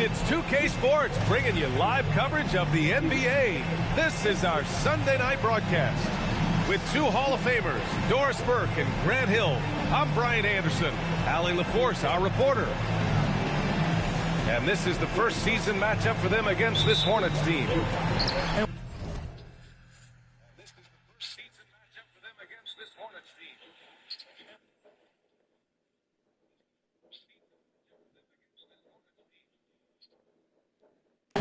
it's 2K Sports bringing you live coverage of the NBA. This is our Sunday night broadcast. With two Hall of Famers, Doris Burke and Grant Hill, I'm Brian Anderson. Allie LaForce, our reporter. And this is the first season matchup for them against this Hornets team.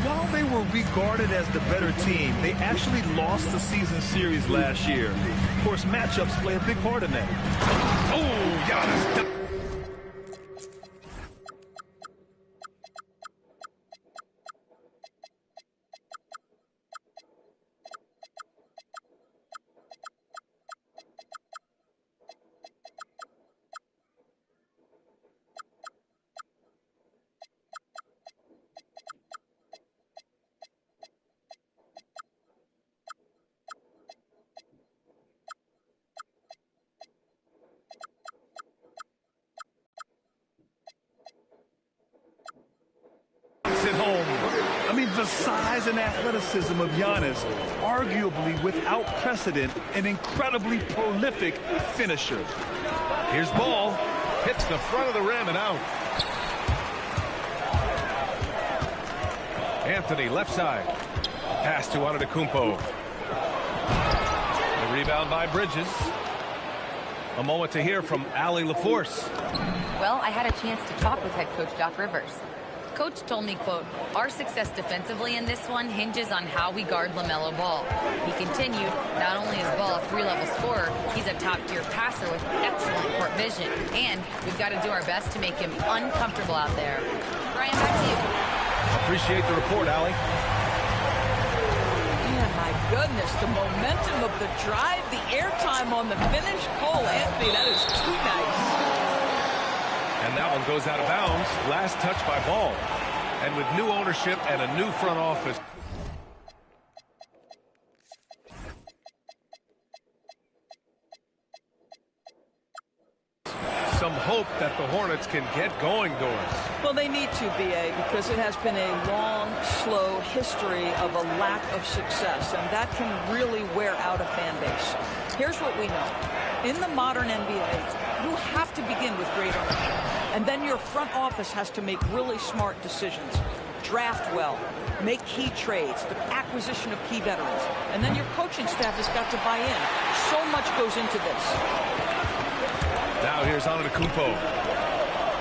While they were regarded as the better team, they actually lost the season series last year. Of course, matchups play a big part in that. Oh, Giannis. At home. I mean, the size and athleticism of Giannis, arguably without precedent, an incredibly prolific finisher. Here's Ball. Hits the front of the rim and out. Anthony, left side. Pass to Antetokounmpo. The rebound by Bridges. A moment to hear from Allie LaForce. Well, I had a chance to talk with head coach Doc Rivers. Coach told me, quote, our success defensively in this one hinges on how we guard LaMelo Ball. He continued, not only is Ball a three-level scorer, he's a top-tier passer with excellent court vision. And we've got to do our best to make him uncomfortable out there. Brian, back to you. Appreciate the report, Allie. Man, my goodness, the momentum of the drive, the airtime on the finish. Cole Anthony, that is too nice. And that one goes out of bounds. Last touch by Ball. And with new ownership and a new front office. Some hope that the Hornets can get going, Doris. Well, they need to, B.A., because it has been a long, slow history of a lack of success, and that can really wear out a fan base. Here's what we know. In the modern NBA, you have to begin with great ownership. And then your front office has to make really smart decisions. Draft well. Make key trades. The acquisition of key veterans. And then your coaching staff has got to buy in. So much goes into this. Now here's Antetokounmpo.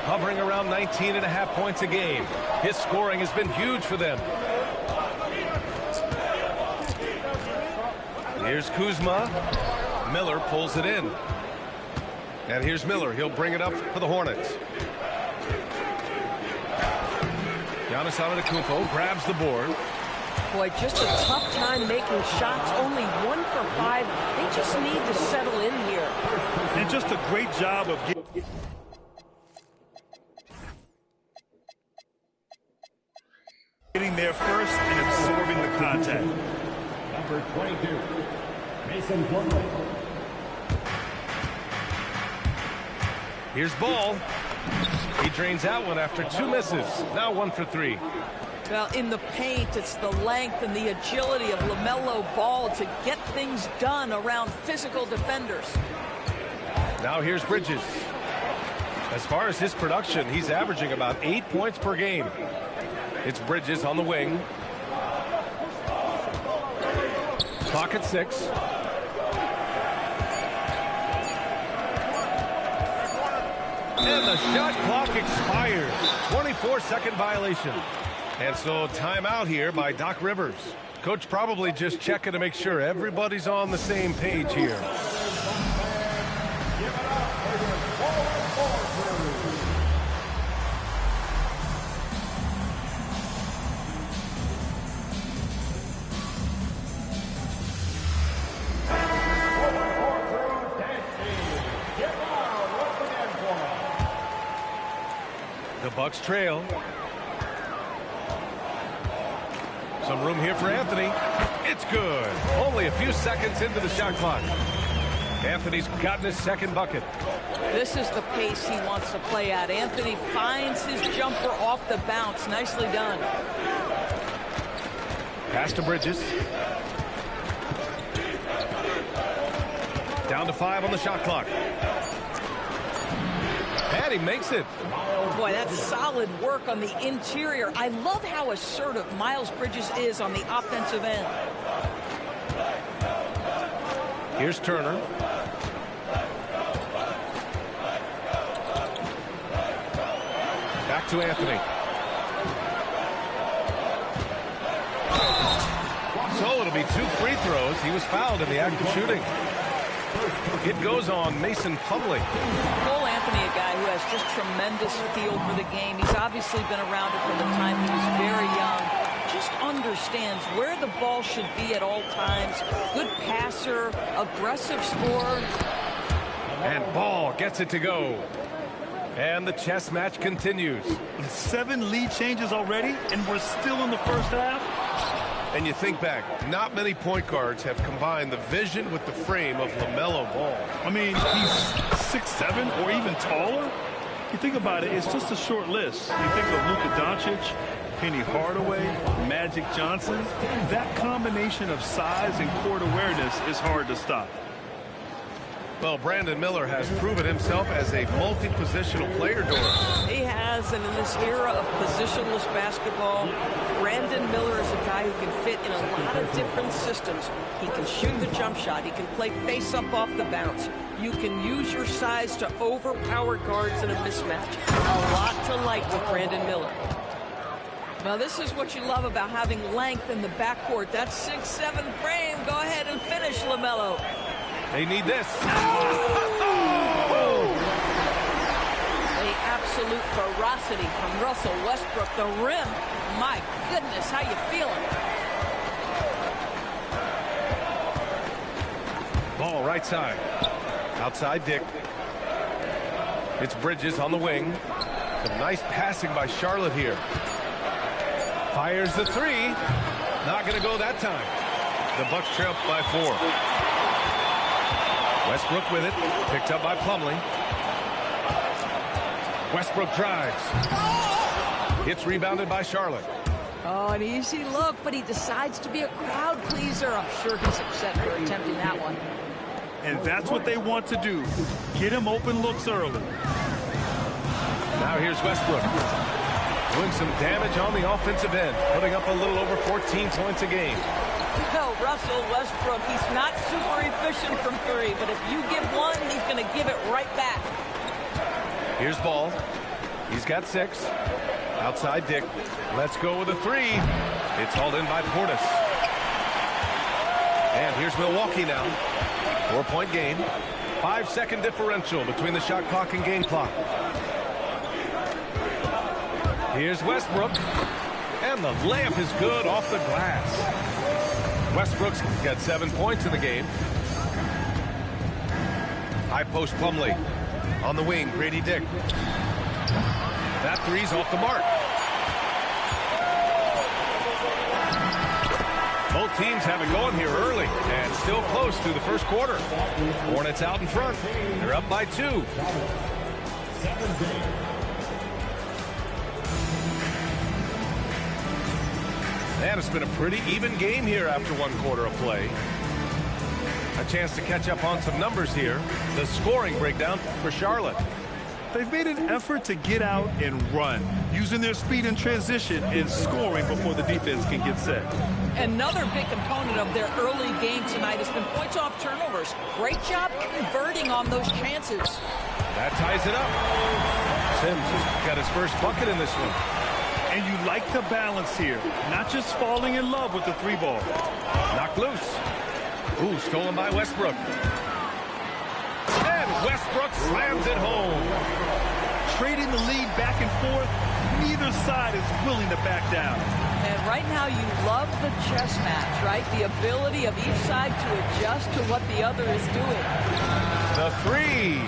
Hovering around 19.5 points a game. His scoring has been huge for them. Here's Kuzma. Miller pulls it in. And here's Miller. He'll bring it up for the Hornets. Giannis Antetokounmpo grabs the board. Boy, just a tough time making shots. Only 1 for 5. They just need to settle in here. And just a great job of getting there first and absorbing the contact. Number 22, Mason Plumlee. Here's Ball. He drains that one after 2 misses. Now 1 for 3. Well, in the paint, it's the length and the agility of LaMelo Ball to get things done around physical defenders. Now here's Bridges. As far as his production, he's averaging about 8 points per game. It's Bridges on the wing. Clock at 6. And the shot clock expires. 24-second violation. And so timeout here by Doc Rivers. Coach probably just checking to make sure everybody's on the same page here. The Bucks trail. Some room here for Anthony. It's good. Only a few seconds into the shot clock. Anthony's gotten his second bucket. This is the pace he wants to play at. Anthony finds his jumper off the bounce. Nicely done. Pass to Bridges. Down to 5 on the shot clock. And he makes it. Boy, that's solid work on the interior. I love how assertive Miles Bridges is on the offensive end. Here's Turner. Back to Anthony. So it'll be 2 free throws. He was fouled in the act of shooting. It goes on Mason Plumlee. Cole Anthony, a guy who has just tremendous feel for the game. He's obviously been around it from the time he was very young. Just understands where the ball should be at all times. Good passer, aggressive scorer. And Ball gets it to go. And the chess match continues. 7 lead changes already, and we're still in the first half. And you think back, not many point guards have combined the vision with the frame of LaMelo Ball. I mean, he's 6'7" or even taller. You think about it, it's just a short list. You think of Luka Doncic, Penny Hardaway, Magic Johnson. That combination of size and court awareness is hard to stop. Well, Brandon Miller has proven himself as a multi-positional player, Doris. He has, and in this era of positionless basketball, Brandon Miller is a guy who can fit in a lot of different systems. He can shoot the jump shot. He can play face-up off the bounce. You can use your size to overpower guards in a mismatch. A lot to like with Brandon Miller. Now, this is what you love about having length in the backcourt. That 6'7" frame. Go ahead and finish, LaMelo. They need this. The absolute ferocity from Russell Westbrook. The rim. My goodness, how you feeling? Ball right side. Outside Dick. It's Bridges on the wing. Some nice passing by Charlotte here. Fires the 3. Not going to go that time. The Bucks trail by 4. Westbrook with it. Picked up by Plumlee. Westbrook drives. It's rebounded by Charlotte. Oh, an easy look, but he decides to be a crowd pleaser. I'm sure he's upset for attempting that one. And that's what they want to do. Get him open looks early. Now here's Westbrook. Doing some damage on the offensive end. Putting up a little over 14 points a game. Well, Russell Westbrook, he's not super efficient from 3, but if you give one, he's going to give it right back. Here's Ball. He's got 6. Outside Dick. Let's go with a 3. It's hauled in by Portis. And here's Milwaukee now. 4-point game. 5-second differential between the shot clock and game clock. Here's Westbrook. And the layup is good off the glass. Westbrook's got 7 points in the game. High post Plumlee. On the wing, Grady Dick. That 3's off the mark. Both teams have it going here early and still close through the first quarter. Hornets out in front. They're up by 2. And it's been a pretty even game here after 1 quarter of play. A chance to catch up on some numbers here. The scoring breakdown for Charlotte. They've made an effort to get out and run, using their speed in transition and scoring before the defense can get set. Another big component of their early game tonight has been points off turnovers. Great job converting on those chances. That ties it up. Sims has got his first bucket in this one. And you like the balance here, not just falling in love with the 3 ball. Knocked loose. Ooh, stolen by Westbrook. And Westbrook slams it home. Trading the lead back and forth, neither side is willing to back down. And right now you love the chess match, right? The ability of each side to adjust to what the other is doing. The 3.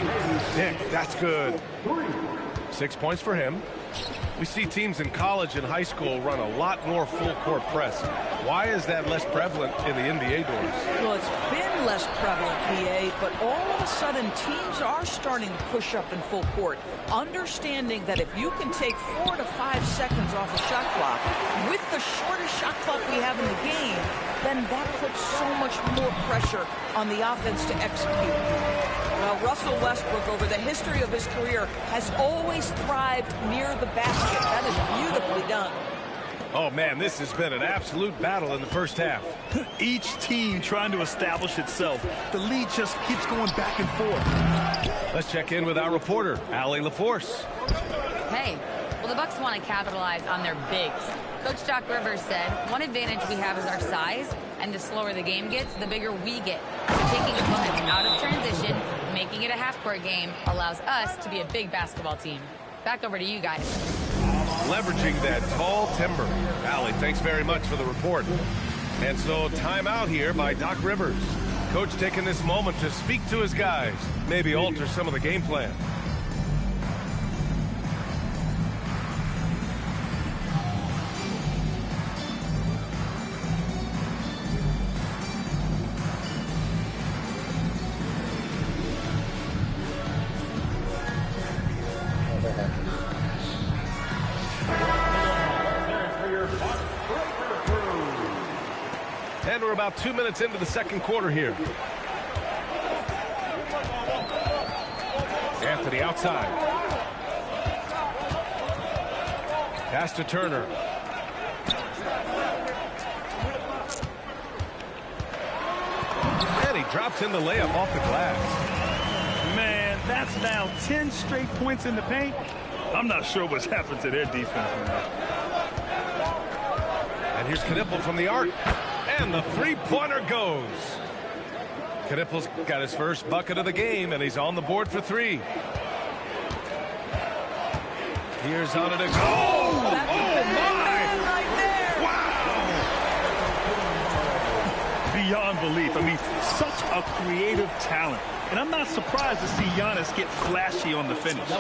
Dick, that's good. 6 points for him. We see teams in college and high school run a lot more full-court press. Why is that less prevalent in the NBA, Doris? Well, it's been less prevalent, PA, but all of a sudden teams are starting to push up in full court, understanding that if you can take 4 to 5 seconds off a shot clock, with the shortest shot clock we have in the game, then that puts so much more pressure on the offense to execute. Well, Russell Westbrook, over the history of his career, has always thrived near the basket. That is beautifully done. Oh, man, this has been an absolute battle in the first half. Each team trying to establish itself. The lead just keeps going back and forth. Let's check in with our reporter, Allie LaForce. Hey, well, the Bucks want to capitalize on their bigs. Coach Doc Rivers said, one advantage we have is our size, and the slower the game gets, the bigger we get. So taking opponents out of transition, making it a half-court game, allows us to be a big basketball team. Back over to you guys. Leveraging that tall timber. Allie, thanks very much for the report. And so timeout here by Doc Rivers. Coach taking this moment to speak to his guys, maybe alter some of the game plan. And we're about 2 minutes into the second quarter here. Anthony outside. Pass to Turner. And he drops in the layup off the glass. Man, that's now 10 straight points in the paint. I'm not sure what's happened to their defense, man. And here's Knipple from the arc. And the three-pointer goes. Knipple's got his first bucket of the game, and he's on the board for 3. Here's on it. Oh, my! Right there. Wow! Beyond belief. I mean, such a creative talent. And I'm not surprised to see Giannis get flashy on the finish.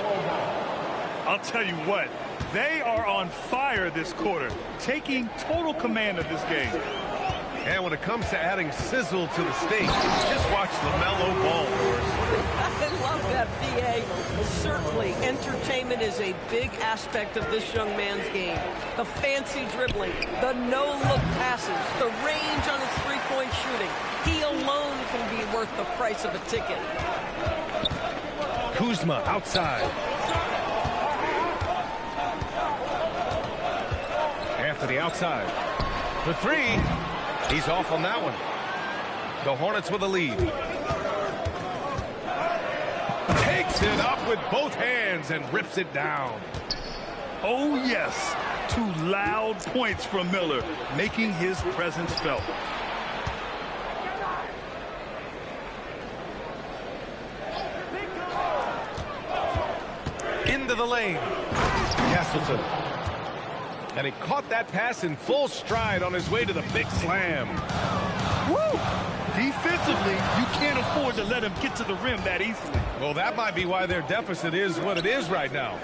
I'll tell you what, they are on fire this quarter, taking total command of this game. And when it comes to adding sizzle to the steak, just watch LaMelo Ball, Doris. I love that, PA. Certainly, entertainment is a big aspect of this young man's game. The fancy dribbling, the no-look passes, the range on his three-point shooting. He alone can be worth the price of a ticket. Kuzma outside. Anthony outside. For 3. He's off on that one. The Hornets with a lead. Takes it up with both hands and rips it down. Oh, yes. 2 loud points from Miller, making his presence felt. Into the lane. Castleton. And he caught that pass in full stride on his way to the big slam. Woo! Defensively, you can't afford to let him get to the rim that easily. Well, that might be why their deficit is what it is right now.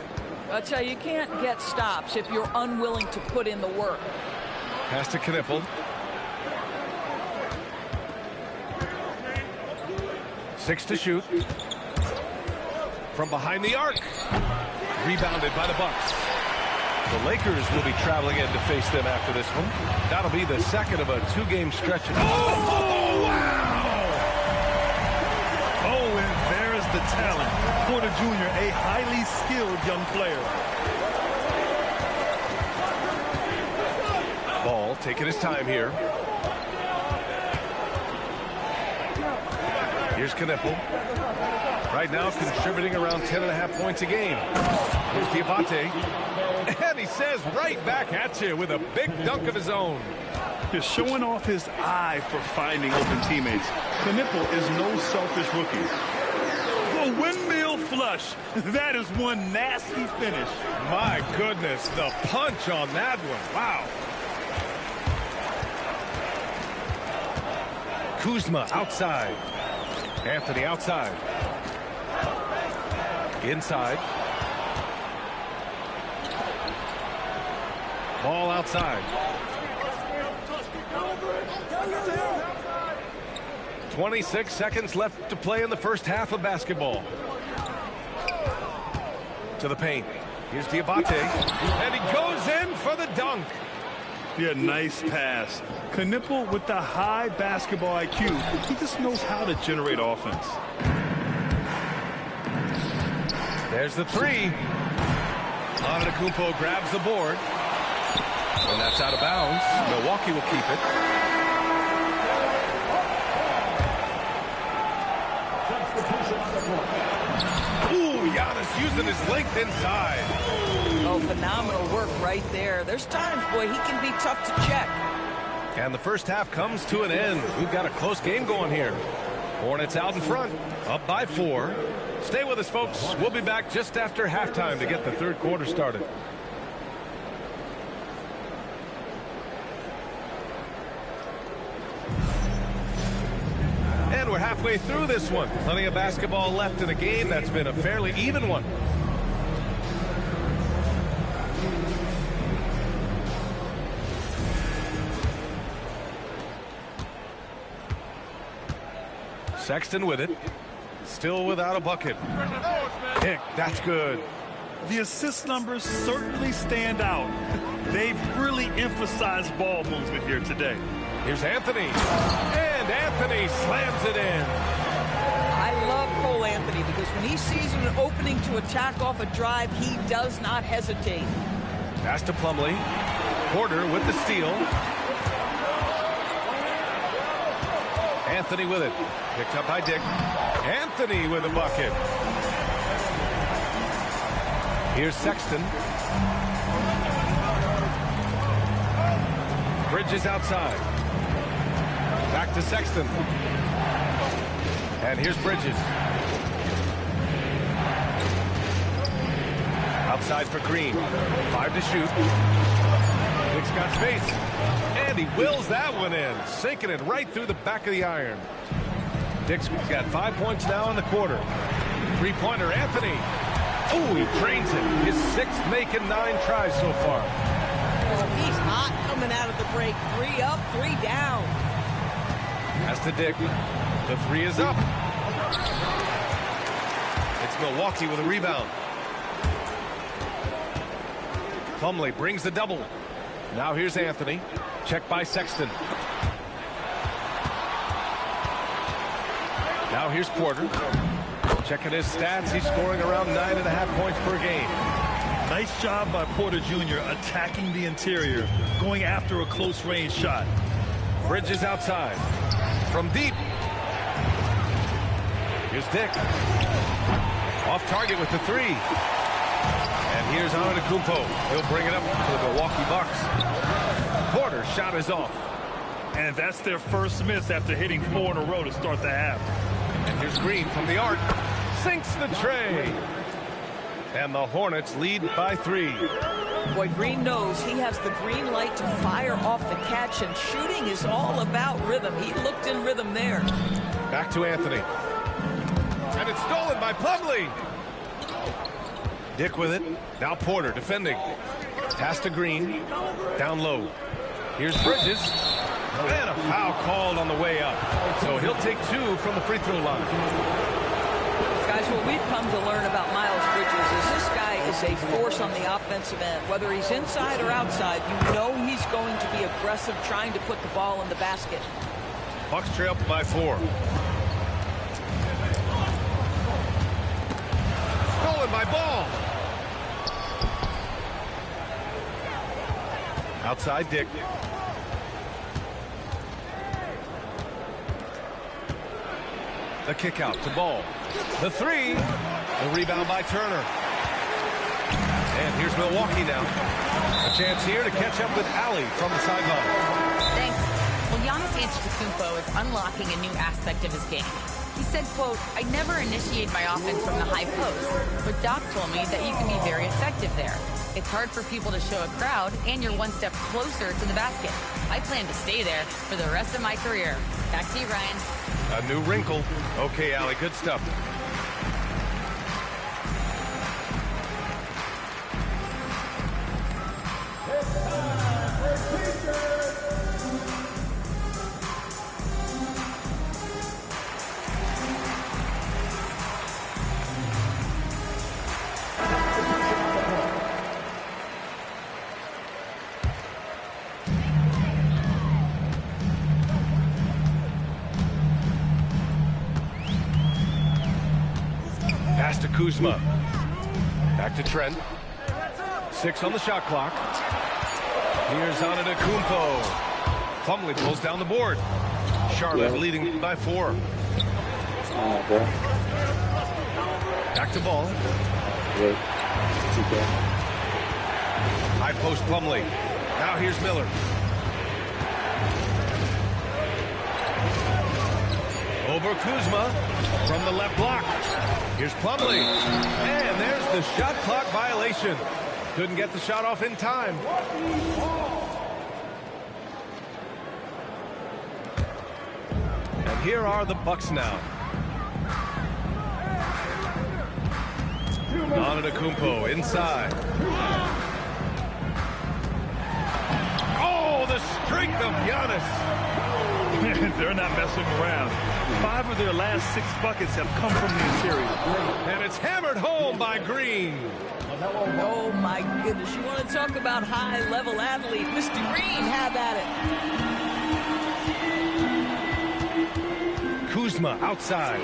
I tell you, you can't get stops if you're unwilling to put in the work. Pass to Knipple. 6 to shoot. From behind the arc. Rebounded by the Bucks. The Lakers will be traveling in to face them after this one. That'll be the second of a 2-game stretch. Oh, wow! Oh, and there's the talent. Porter Jr., a highly skilled young player. Ball taking his time here. Here's Knipple. Right now contributing around 10.5 points a game. Here's Diabate. And he says right back at you with a big dunk of his own. He's showing off his eye for finding open teammates. Knipple is no selfish rookie. The windmill flush. That is one nasty finish. My goodness, the punch on that one. Wow. Kuzma outside. Anthony outside. Inside. Ball outside. 26 seconds left to play in the first half of basketball. To the paint. Here's Diabate. And he goes in for the dunk. Yeah, nice pass. Knipple with the high basketball IQ. He just knows how to generate offense. There's the three. Antetokounmpo grabs the board. And that's out of bounds. Milwaukee will keep it. Ooh, Giannis using his length inside. Oh, phenomenal work right there. There's times, boy, he can be tough to check. And the first half comes to an end. We've got a close game going here. Hornets out in front, up by 4. Stay with us, folks. We'll be back just after halftime to get the third quarter started. And we're halfway through this one. Plenty of basketball left in a game that's been a fairly even one. Sexton with it. Still without a bucket. Kick, that's good. The assist numbers certainly stand out. They've really emphasized ball movement here today. Here's Anthony. And Anthony slams it in. I love Cole Anthony because when he sees an opening to attack off a drive, he does not hesitate. Pass to Plumlee. Porter with the steal. Anthony with it. Picked up by Dick. Anthony with a bucket. Here's Sexton. Bridges outside. Back to Sexton. And here's Bridges. Outside for Green. 5 to shoot. Dick's got space. And he wills that one in. Sinking it right through the back of the iron. Dick's got 5 points now in the quarter. Three-pointer, Anthony. Oh, he drains it. His 6th making 9 tries so far. He's hot coming out of the break. 3 up, 3 down. Pass to Dick. The 3 is up. It's Milwaukee with a rebound. Plumlee brings the double. Now here's Anthony. Checked by Sexton. Now here's Porter. Checking his stats. He's scoring around 9.5 points per game. Nice job by Porter Jr. attacking the interior, going after a close-range shot. Bridges outside. From deep. Here's Dick. Off target with the 3. And here's Antetokounmpo. He'll bring it up to the Milwaukee Bucks. Porter's shot is off. And that's their first miss after hitting 4 in a row to start the half. And here's Green from the arc. Sinks the tray. And the Hornets lead by 3. Boy, Green knows he has the green light to fire off the catch, and shooting is all about rhythm. He looked in rhythm there. Back to Anthony. And it's stolen by Plumlee. Dick with it. Now Porter defending. Pass to Green. Down low. Here's Bridges. And a foul called on the way up. So he'll take 2 from the free throw line. Guys, what we've come to learn about Miles Bridges is this guy is a force on the offensive end. Whether he's inside or outside, you know he's going to be aggressive, trying to put the ball in the basket. Bucks trail by 4. Stolen by Ball. Outside Dick. The kick out to Ball. The 3. The rebound by Turner. And here's Milwaukee now. A chance here to catch up with Allie from the sideline. Thanks. Well, Giannis Antetokounmpo is unlocking a new aspect of his game. He said, quote, "I never initiate my offense from the high post, but Doc told me that you can be very effective there. It's hard for people to show a crowd, and you're one step closer to the basket. I plan to stay there for the rest of my career." Back to you, Ryan. A new wrinkle. Okay, Allie, good stuff. Kuzma. Back to Trent. 6 on the shot clock. Here's Antetokounmpo. Plumlee pulls down the board. Charlotte leading by 4. Back to Ball. High post Plumlee. Now here's Miller. Over Kuzma from the left block. Here's Plumlee. And there's the shot clock violation. Couldn't get the shot off in time. And here are the Bucks now. Antetokounmpo inside. Oh, the strength of Giannis. They're not messing around. 5 of their last 6 buckets have come from the interior. And it's hammered home by Green. Oh, my goodness. You want to talk about high-level athlete. Mr. Green, have at it. Kuzma outside.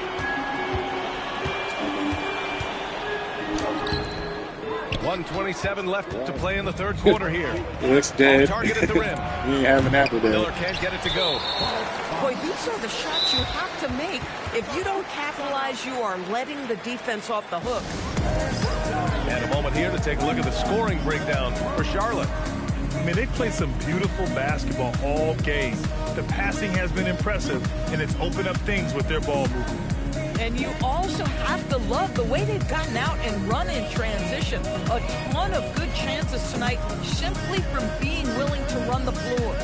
.127 left to play in the third quarter here. He looks dead. Target at the rim. He ain't having that today. Miller can't get it to go. Boy, these are the shots you have to make. If you don't capitalize, you are letting the defense off the hook. And a moment here to take a look at the scoring breakdown for Charlotte. I mean, they've played some beautiful basketball all game. The passing has been impressive, and it's opened up things with their ball movement. And you also have to love the way they've gotten out and run in transition. A ton of good chances tonight simply from being willing to run the floor.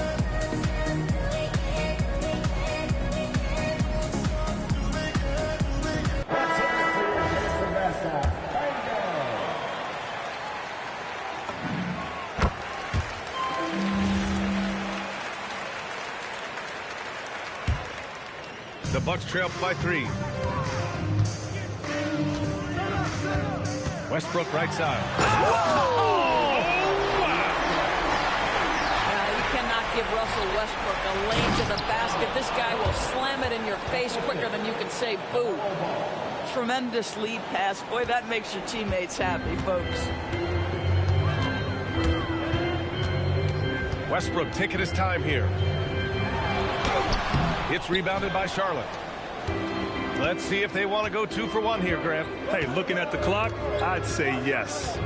The Bucks trail by 3. Westbrook right side. You cannot give Russell Westbrook a lane to the basket. This guy will slam it in your face quicker than you can say boo. Tremendous lead pass. Boy, that makes your teammates happy, folks. Westbrook taking his time here. It's rebounded by Charlotte. Let's see if they want to go 2 for 1 here, Grant. Hey, looking at the clock, I'd say yes.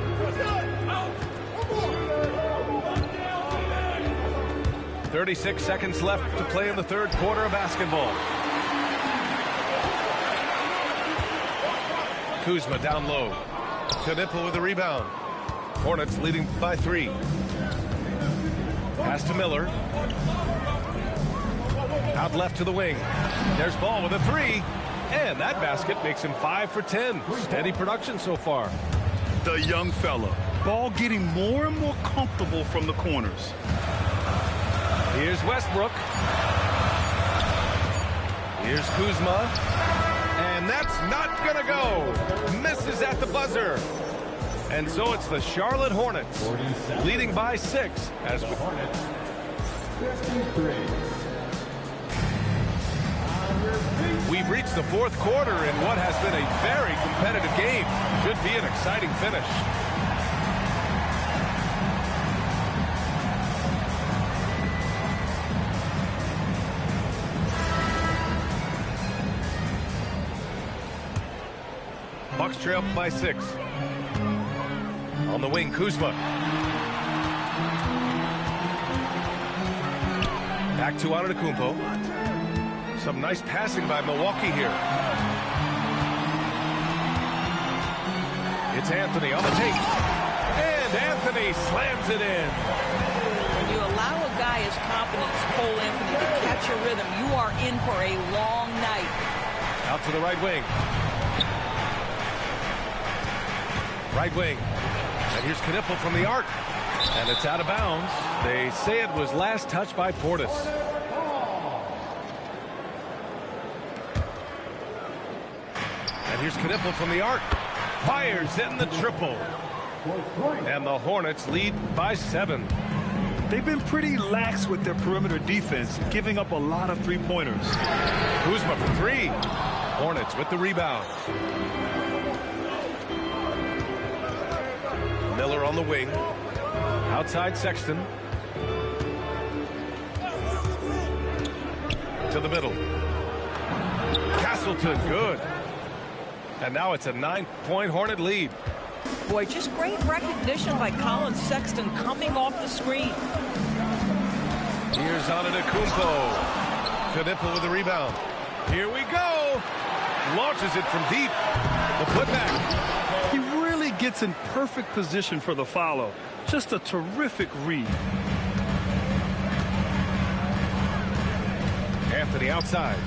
.36 seconds left to play in the third quarter of basketball. Kuzma down low. Knipple with the rebound. Hornets leading by 3. Pass to Miller. Out left to the wing. There's Ball with a 3. And that basket makes him 5 for 10. Steady production so far. The young fella. Ball getting more and more comfortable from the corners. Here's Westbrook. Here's Kuzma. And that's not going to go. Misses at the buzzer. And so it's the Charlotte Hornets leading by 6 as we... We've reached the fourth quarter in what has been a very competitive game. Should be an exciting finish. Bucks trail by 6. On the wing, Kuzma. Back to Antetokounmpo. Some nice passing by Milwaukee here. It's Anthony on the tape. And Anthony slams it in. When you allow a guy as confident as Cole Anthony to catch a rhythm, you are in for a long night. Out to the right wing. Right wing. And here's Knipple from the arc. And it's out of bounds. They say it was last touched by Portis. And here's Knipple from the arc. Fires in the triple. And the Hornets lead by 7. They've been pretty lax with their perimeter defense, giving up a lot of three-pointers. Kuzma for 3. Hornets with the rebound. Miller on the wing. Outside Sexton. To the middle. Castleton, good. And now it's a 9-point Hornet lead. Boy, just great recognition by Colin Sexton coming off the screen. Here's Antetokounmpo. Knipple with the rebound. Here we go. Launches it from deep. The putback. He really gets in perfect position for the follow. Just a terrific read. Anthony outside.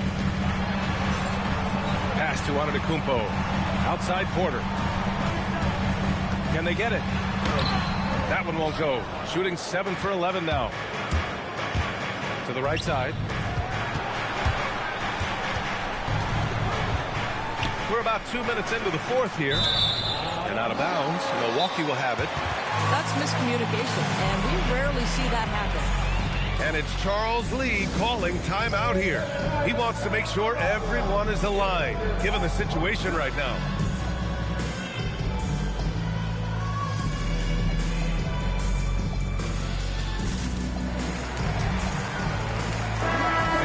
Pass to Antetokounmpo. Outside Porter. Can they get it? That one won't go. Shooting 7 for 11 now. To the right side. We're about 2 minutes into the fourth here. And out of bounds. Milwaukee will have it. That's miscommunication, and we rarely see that happen. And it's Charles Lee calling timeout here. He wants to make sure everyone is aligned, given the situation right now.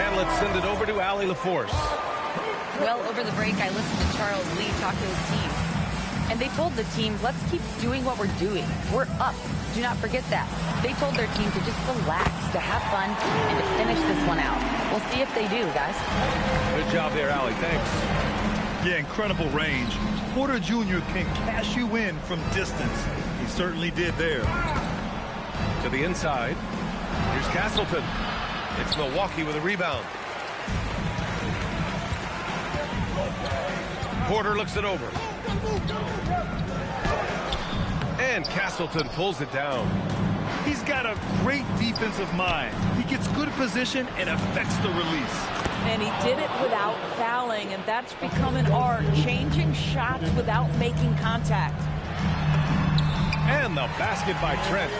And let's send it over to Allie LaForce. Well, over the break, I listened to Charles Lee talk to his team. And they told the team, let's keep doing what we're doing. We're up. Do not forget that. They told their team to just relax, to have fun, and to finish this one out. We'll see if they do, guys. Good job there, Allie. Thanks. Yeah, incredible range. Porter Jr. can cash you in from distance. He certainly did there. To the inside. Here's Castleton. It's Milwaukee with a rebound. Porter looks it over. And Castleton pulls it down. He's got a great defensive mind. He gets good position and affects the release. And he did it without fouling, and that's become an art, changing shots without making contact. And the basket by Trent.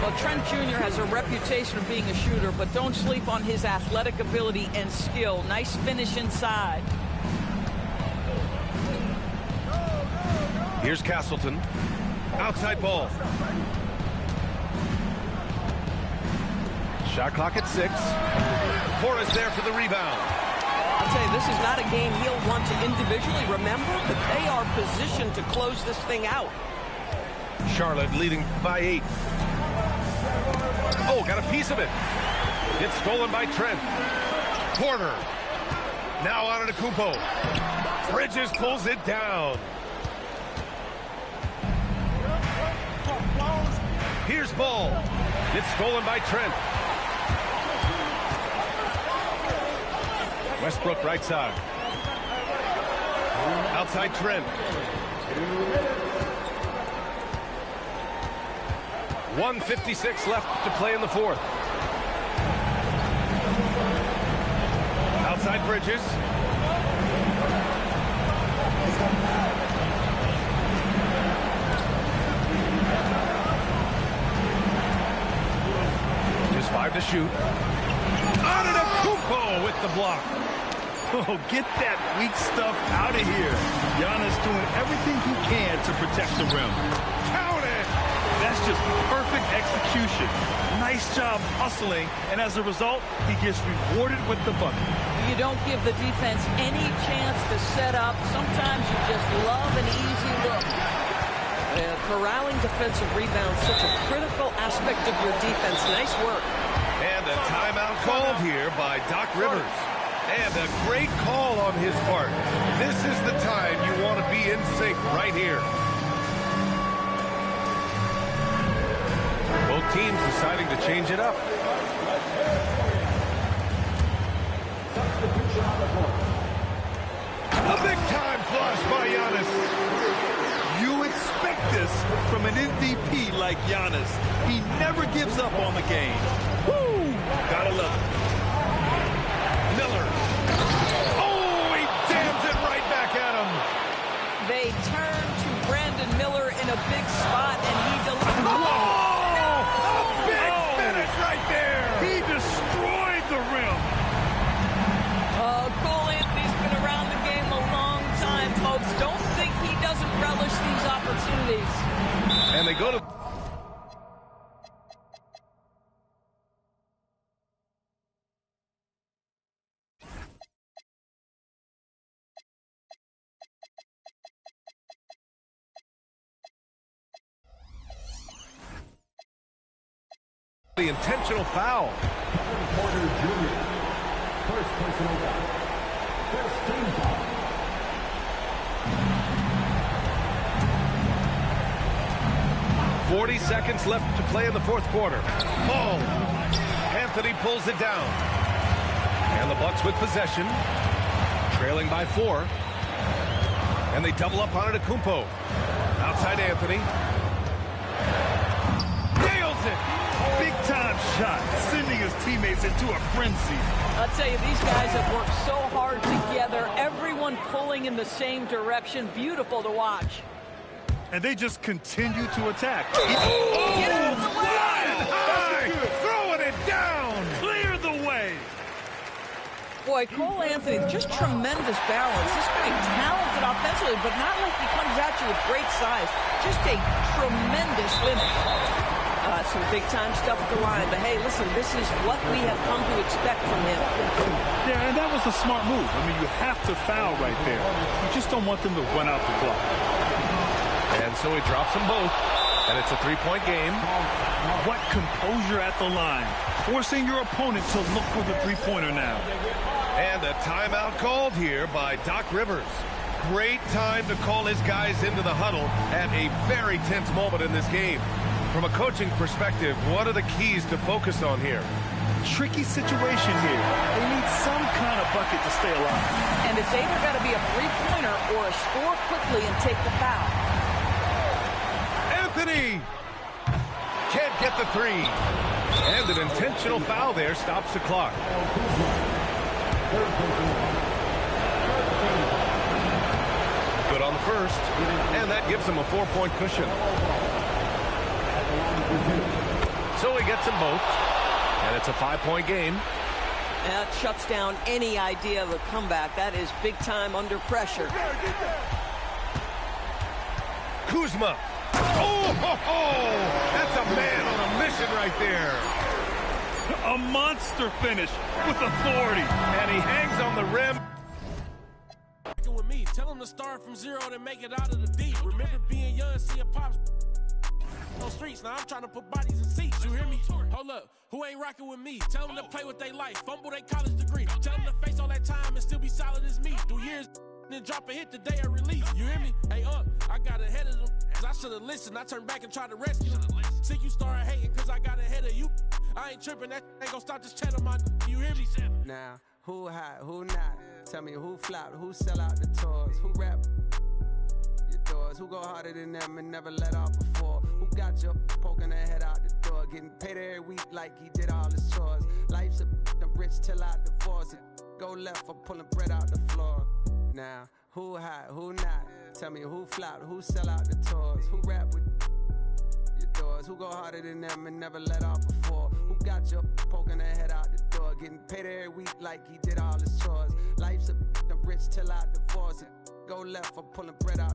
Well, Trent Jr. has a reputation of being a shooter, but don't sleep on his athletic ability and skill. Nice finish inside. Here's Castleton. Outside ball. Shot clock at 6. Porras there for the rebound. I'll tell you, this is not a game he'll want to individually remember, but they are positioned to close this thing out. Charlotte leading by 8. Oh, got a piece of it. It's stolen by Trent. Porter. Now Antetokounmpo. Bridges pulls it down. Here's ball. It's stolen by Trent. Westbrook right side. Outside Trent. 1:56 left to play in the fourth. Outside Bridges. Just 5 to shoot. Antetokounmpo with the block. Oh, get that weak stuff out of here. Giannis doing everything he can to protect the rim. Count it! That's just perfect execution. Nice job hustling, and as a result, he gets rewarded with the bucket. You don't give the defense any chance to set up. Sometimes you just love an easy look. Corralling defensive rebounds, such a critical aspect of your defense. Nice work. And a timeout called here by Doc Rivers. And a great call on his part. This is the time you want to be in sync right here. Both teams deciding to change it up. A big-time flush by Giannis. You expect this from an MVP like Giannis. He never gives up on the game. Woo! Gotta love it. Miller. Oh, he jams it right back at him. They turn to Brandon Miller in a big spot, and he delivers. Oh! A big finish right there. He destroyed the rim. Cole Anthony's been around the game a long time, folks. Don't think he doesn't relish these opportunities. And they go to the intentional foul. Porter Jr. First personal foul. First team foul. .40 seconds left to play in the fourth quarter. Oh! Anthony pulls it down. And the Bucks with possession. Trailing by 4. And they double up on it at Kumpo. Outside Anthony. Nails it! Big time shot, sending his teammates into a frenzy. I'll tell you, these guys have worked so hard together. Everyone pulling in the same direction. Beautiful to watch. And they just continue to attack. Get out of the way! High! Throwing it down! Clear the way! Boy, Cole Anthony, just tremendous balance. This guy talented offensively, but not like he comes at you with great size. Just a tremendous finish. Some big-time stuff at the line. But, hey, listen, this is what we have come to expect from him. Yeah, and that was a smart move. I mean, you have to foul right there. You just don't want them to run out the clock. And so he drops them both. And it's a three-point game. What composure at the line. Forcing your opponent to look for the three-pointer now. And a timeout called here by Doc Rivers. Great time to call his guys into the huddle at a very tense moment in this game. From a coaching perspective, what are the keys to focus on here? Tricky situation here. They need some kind of bucket to stay alive. And it's either got to be a three-pointer or a score quickly and take the foul. Anthony can't get the three. And an intentional foul there stops the clock. Good on the first. And that gives him a 4-point cushion. So he gets them both. And it's a 5-point game. That shuts down any idea of a comeback. That is big time under pressure. Kuzma. Oh, ho, ho. That's a man on a mission right there. A monster finish with authority. And he hangs on the rim. With me, tell him to start from zero and make it out of the deep. Remember being young, seeing pops on streets. Now I'm trying to put bodies in seats. You hear me? Hold up. Who ain't rocking with me? Tell them to play with their life. Fumble their college degree. Tell them to face all that time and still be solid as me. Do years then drop a hit the day of release. You hear me? Hey, I got ahead of them. I should have listened. I turned back and tried to rescue them. See, you started hating because I got ahead of you. I ain't tripping. That ain't gonna stop this chat on my. You hear me? Now, who hot, who not? Tell me who flop, who sell out the tours, who rap your doors, who go harder than them and never let off before, who got you poking their head out the door, getting paid every week like he did all his chores. Life's a I'm rich till I divorce it. Go left for pulling bread out the floor. Now, who hot, who not? Tell me who flop, who sell out the tours, who rap with your doors, who go harder than them and never let off before, who got you poking their head out the door, getting paid every week like he did all his chores. Life's a I'm rich till I divorce it. Go left for pulling bread out.